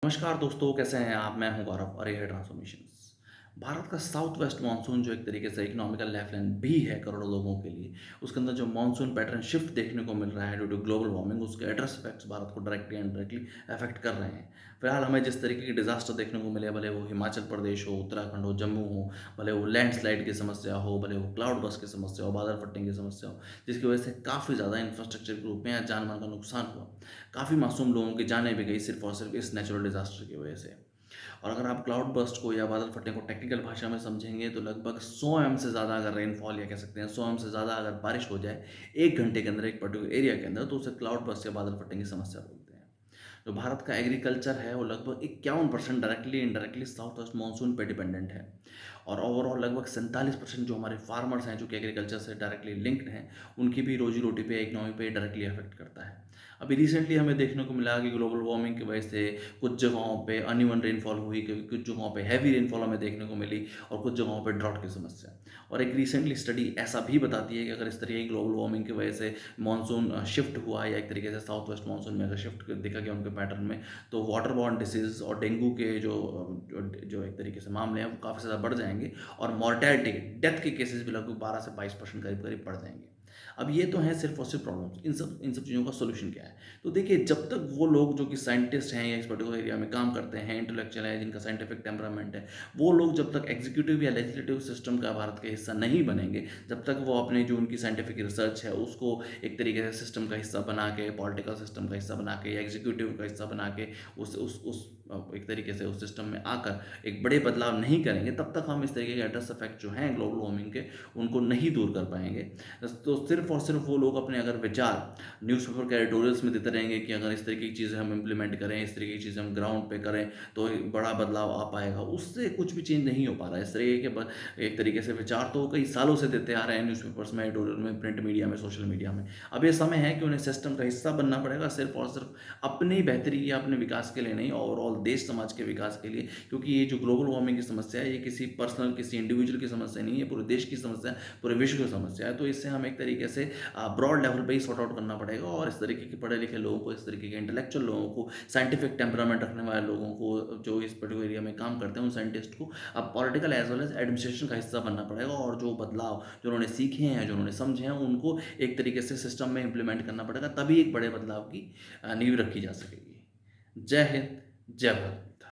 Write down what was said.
नमस्कार दोस्तों, कैसे हैं आप? मैं हूं गौरव और ये है ट्रांसफॉर्मेशंस। भारत का साउथ वेस्ट मानसून जो एक तरीके से इकोनॉमिकल लाइफलाइन भी है करोड़ों लोगों के लिए, उसके अंदर जो मानसून पैटर्न शिफ्ट देखने को मिल रहा है ड्यू टू ग्लोबल वार्मिंग, उसके एड्रेस इफेक्ट्स भारत को डायरेक्टली एंड डायरेक्टली अफेक्ट कर रहे हैं। फिलहाल हमें जिस तरीके की डिजास्टर देखने को मिले, भले वो हिमाचल प्रदेश हो, उत्तराखंड हो, जम्मू हो, भले वो लैंडस्लाइड की समस्या हो, भले वो क्लाउड बस्ट की समस्या हो, बादल फटने की समस्या हो, जिसकी वजह से काफ़ी ज़्यादा इंफ्रास्ट्रक्चर के रूप में या जान माल का नुकसान हुआ। काफ़ी मासूम लोगों की जानें भी गई सिर्फ और सिर्फ इस नेचुरल डिजास्टर की वजह से। और अगर आप क्लाउड बर्स्ट को या बादल फटने को टेक्निकल भाषा में समझेंगे तो लगभग 100 एम से ज़्यादा अगर रेनफॉल या कह सकते हैं 100 एम से ज़्यादा अगर बारिश हो जाए 1 घंटे के अंदर एक पर्टिकुलर एरिया के अंदर, तो उसे क्लाउड बर्स्ट या बादल फटने की समस्या बोलते हैं। जो भारत का एग्रीकल्चर है वो लगभग 51% directly indirectly south west monsoon पे डिपेंडेंट है। और ओवरऑल लगभग 47% जो हमारे फार्मर्स हैं जो कि एग्रीकल्चर से डायरेक्टली लिंक्ड हैं, उनकी भी रोजी रोटी पे, इकोनॉमी पे डायरेक्टली अफेक्ट करता है। अभी रिसेंटली हमें देखने को मिला कि ग्लोबल वार्मिंग की वजह से कुछ जगहों पे अनइवन रेनफॉल हुई, क्योंकि कुछ जगहों पे हैवी रेनफॉल हमें देखने को मिली और कुछ जगहों पे ड्रॉट की समस्या। और एक रिसेंटली स्टडी ऐसा भी बताती है कि अगर इस तरीके की ग्लोबल वार्मिंग की वजह से मानसून शिफ्ट हुआ या एक तरीके से साउथ वेस्ट मानसून में अगर शिफ्ट देखा गया उनके पैटर्न में, तो वाटर बॉर्न डिसीज और डेंगू के जो एक तरीके से मामले हैं वो काफ़ी ज़्यादा बढ़ जाएंगे। और मॉर्टेलिटी, डेथ के केसेस भी लगभग 12 से 22% करीब करीब बढ़ जाएंगे। अब ये तो हैं सिर्फ और सिर्फ प्रॉब्लम्स। इन सब चीज़ों का सॉल्यूशन क्या है? तो देखिए, जब तक वो लोग जो कि साइंटिस्ट हैं या इस पर्टिकुलर एरिया में काम करते हैं, इंटेलेक्चुअल है, जिनका साइंटिफिक टेम्परामेंट है, वो लोग जब तक एग्जीक्यूटिव या लेजिस्लेटिव सिस्टम का भारत के हिस्सा नहीं बनेंगे, जब तक वो अपने जो उनकी साइंटिफिक रिसर्च है उसको एक तरीके से सिस्टम का हिस्सा बना के, पॉलिटिकल सिस्टम का हिस्सा बना के या एग्जीक्यूटिव का हिस्सा बना के उस एक तरीके से उस सिस्टम में आकर एक बड़े बदलाव नहीं करेंगे, तब तक हम इस तरीके के एडवर्स इफेक्ट जो हैं ग्लोबल वार्मिंग के, उनको नहीं दूर कर पाएंगे। तो सिर्फ और सिर्फ वो लोग अपने अगर विचार न्यूज़पेपर के एडिटोरियल्स में देते रहेंगे कि अगर इस तरीके की चीज़ें हम इम्प्लीमेंट करें, इस तरीके की चीज़ें हम ग्राउंड पे करें तो एक बड़ा बदलाव आ पाएगा, उससे कुछ भी चेंज नहीं हो पा रहा है। इस तरीके के एक तरीके से विचार तो वो कई सालों से देते आ रहे हैं न्यूज़पेपर्स में, एडिटोरियल में, प्रिंट मीडिया में, सोशल मीडिया में। अब ये समय है कि उन्हें सिस्टम का हिस्सा बनना पड़ेगा, सिर्फ और सिर्फ अपनी बेहतरी या अपने विकास के लिए नहीं, ओवरऑल देश समाज के विकास के लिए। क्योंकि ये जो ग्लोबल वार्मिंग की समस्या है, ये किसी पर्सनल, किसी इंडिविजुअल की समस्या नहीं है, पूरे देश की समस्या है, पूरे विश्व की समस्या है। तो इससे हम एक तरीके से ब्रॉड लेवल पे ही सॉर्ट आउट करना पड़ेगा। और इस तरीके के पढ़े लिखे लोगों को, इस तरीके के इंटेलेक्चुअल लोगों को, साइंटिफिक टेम्परामेंट रखने वाले लोगों को, जो इस पर्टिकुलर एरिया में काम करते हैं, उन साइंटिस्ट को अब political as well as administration का हिस्सा बनना पड़ेगा। और जो बदलाव जो उन्होंने सीखे हैं, जो उन्होंने समझे हैं, उनको एक तरीके से सिस्टम में इम्प्लीमेंट करना पड़ेगा, तभी एक बड़े बदलाव की नींव रखी जा सकेगी। जय हिंद, जय भारत।